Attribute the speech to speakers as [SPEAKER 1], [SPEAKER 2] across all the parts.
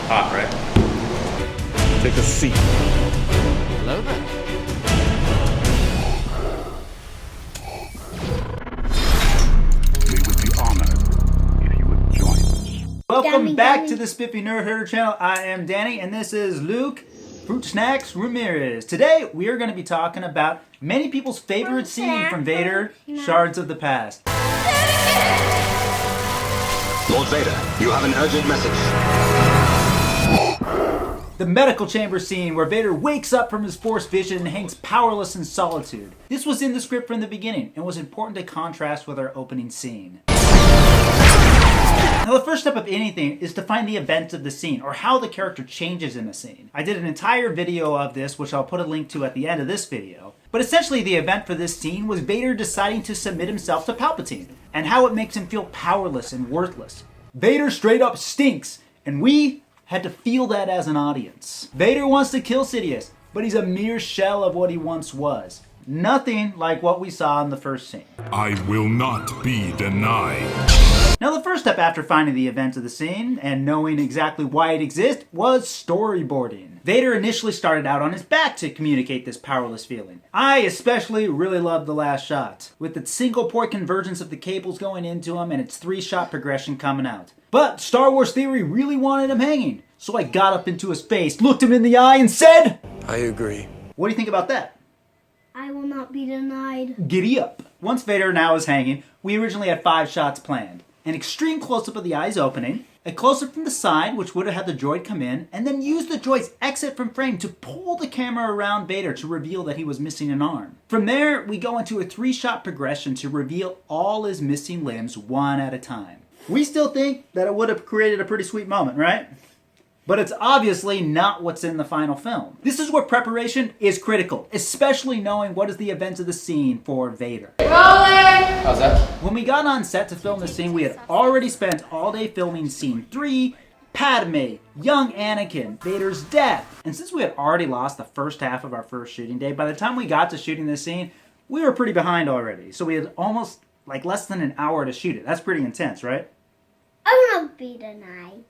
[SPEAKER 1] Hot, right?
[SPEAKER 2] Take a seat.
[SPEAKER 3] Hello there.
[SPEAKER 2] We would be honored if you would join us.
[SPEAKER 4] Welcome back to the Spiffy Nerd Herder channel. I am Danny, and this is Luke Fruit Snacks Ramirez. Today, we are going to be talking about many people's favorite scene from Vader, Shards of the Past.
[SPEAKER 5] Lord Vader, you have an urgent message.
[SPEAKER 4] The medical chamber scene where Vader wakes up from his Force vision and hangs powerless in solitude. This was in the script from the beginning and was important to contrast with our opening scene. Now, the first step of anything is to find the events of the scene, or how the character changes in a scene. I did an entire video of this, which I'll put a link to at the end of this video. But essentially, the event for this scene was Vader deciding to submit himself to Palpatine, and how it makes him feel powerless and worthless. Vader straight up stinks, and we had to feel that as an audience. Vader wants to kill Sidious, but he's a mere shell of what he once was. Nothing like what we saw in the first scene.
[SPEAKER 2] I will not be denied.
[SPEAKER 4] Now, the first step after finding the event of the scene and knowing exactly why it exists was storyboarding. Vader initially started out on his back to communicate this powerless feeling. I especially really loved the last shot, with its single point convergence of the cables going into him and its 3-shot progression coming out. But Star Wars Theory really wanted him hanging, so I got up into his face, looked him in the eye, and said,
[SPEAKER 5] I agree.
[SPEAKER 4] "What do you think about that?"
[SPEAKER 6] I will not be denied.
[SPEAKER 4] Giddy up. Once Vader now is hanging, we originally had 5 shots planned. An extreme close-up of the eyes opening, a close-up from the side, which would have had the droid come in, and then use the droid's exit from frame to pull the camera around Vader to reveal that he was missing an arm. From there, we go into a 3-shot progression to reveal all his missing limbs one at a time. We still think that it would have created a pretty sweet moment, right? But it's obviously not what's in the final film. This is where preparation is critical, especially knowing what is the event of the scene for Vader.
[SPEAKER 1] How's that?
[SPEAKER 4] When we got on set to film the scene, we had already spent all day filming scene 3, Padme, young Anakin, Vader's death. And since we had already lost the first half of our first shooting day, by the time we got to shooting this scene, we were pretty behind already. So we had almost less than an hour to shoot it. That's pretty intense, right?
[SPEAKER 6] I will not be denied.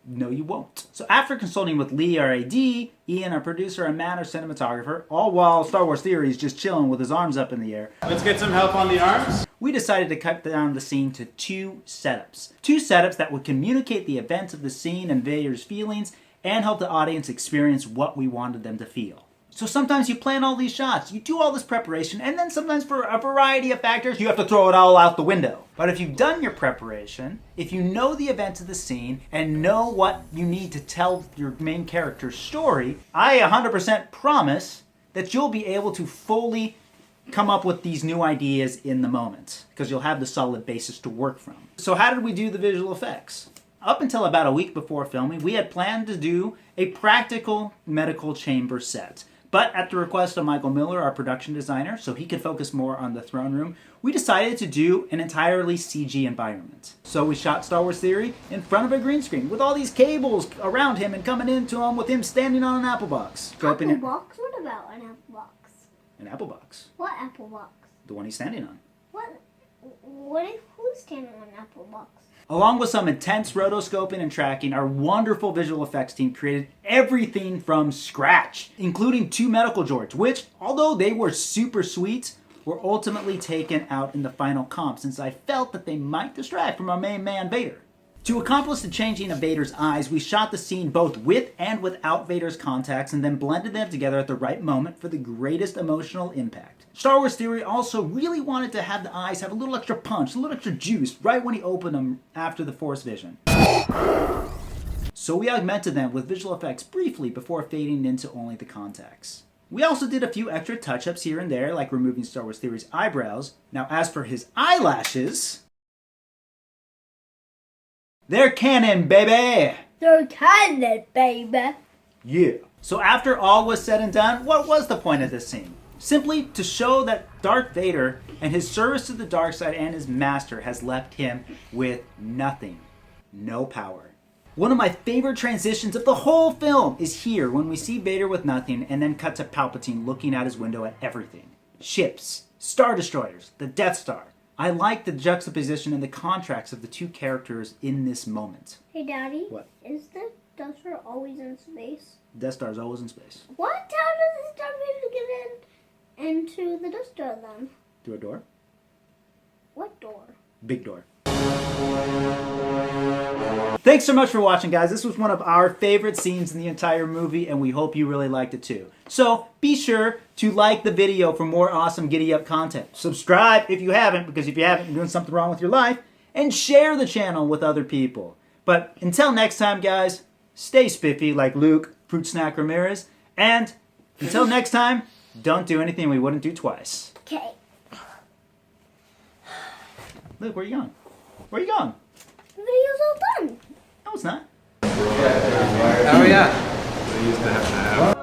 [SPEAKER 4] No, you won't. So after consulting with Lee, our AD, Ian, our producer, and Matt, our cinematographer, all while Star Wars Theory is just chilling with his arms up in the air,
[SPEAKER 1] Let's get some help on the arms.
[SPEAKER 4] we decided to cut down the scene to 2 setups. 2 setups that would communicate the events of the scene and Vader's feelings and help the audience experience what we wanted them to feel. So sometimes you plan all these shots, you do all this preparation, and then sometimes for a variety of factors, you have to throw it all out the window. But if you've done your preparation, if you know the events of the scene, and know what you need to tell your main character's story, I 100% promise that you'll be able to fully come up with these new ideas in the moment, because you'll have the solid basis to work from. So how did we do the visual effects? Up until about a week before filming, we had planned to do a practical medical chamber set. But at the request of Michael Miller, our production designer, so he could focus more on the throne room, we decided to do an entirely CG environment. So we shot Star Wars Theory in front of a green screen with all these cables around him and coming into him with him standing on an apple box.
[SPEAKER 6] Apple box? What about an apple box?
[SPEAKER 4] An apple box.
[SPEAKER 6] What apple box?
[SPEAKER 4] The one he's standing on.
[SPEAKER 6] Who's standing on an apple box?
[SPEAKER 4] Along with some intense rotoscoping and tracking, our wonderful visual effects team created everything from scratch, including 2 medical droids, which, although they were super sweet, were ultimately taken out in the final comp since I felt that they might distract from our main man Vader. To accomplish the changing of Vader's eyes, we shot the scene both with and without Vader's contacts and then blended them together at the right moment for the greatest emotional impact. Star Wars Theory also really wanted to have the eyes have a little extra punch, a little extra juice right when he opened them after the Force vision. So we augmented them with visual effects briefly before fading into only the contacts. We also did a few extra touch-ups here and there, like removing Star Wars Theory's eyebrows. Now as for his eyelashes, they're canon, baby!
[SPEAKER 6] They're canon, baby.
[SPEAKER 4] Yeah. So after all was said and done, what was the point of this scene? Simply to show that Darth Vader and his service to the dark side and his master has left him with nothing. No power. One of my favorite transitions of the whole film is here when we see Vader with nothing and then cut to Palpatine looking out his window at everything. Ships, Star Destroyers, the Death Star. I like the juxtaposition and the contrast of the 2 characters in this moment.
[SPEAKER 6] Hey, Daddy.
[SPEAKER 4] What?
[SPEAKER 6] Is the Death Star always in space?
[SPEAKER 4] Death Star is always in space.
[SPEAKER 6] What? How does the Star able to get into the Death Star then?
[SPEAKER 4] Through a door?
[SPEAKER 6] What door?
[SPEAKER 4] Big door. Thanks so much for watching, guys. This was one of our favorite scenes in the entire movie, and we hope you really liked it too. So be sure to like the video for more awesome Giddy Up content. Subscribe if you haven't, because if you haven't, you're doing something wrong with your life. And share the channel with other people. But until next time, guys, stay spiffy like Luke, Fruit Snack Ramirez. And until next time, don't do anything we wouldn't do twice.
[SPEAKER 6] Okay.
[SPEAKER 4] Luke, where are you going? Where are you going?
[SPEAKER 6] The video's all done.
[SPEAKER 4] No, it's not.
[SPEAKER 1] Oh, yeah.
[SPEAKER 2] They used to have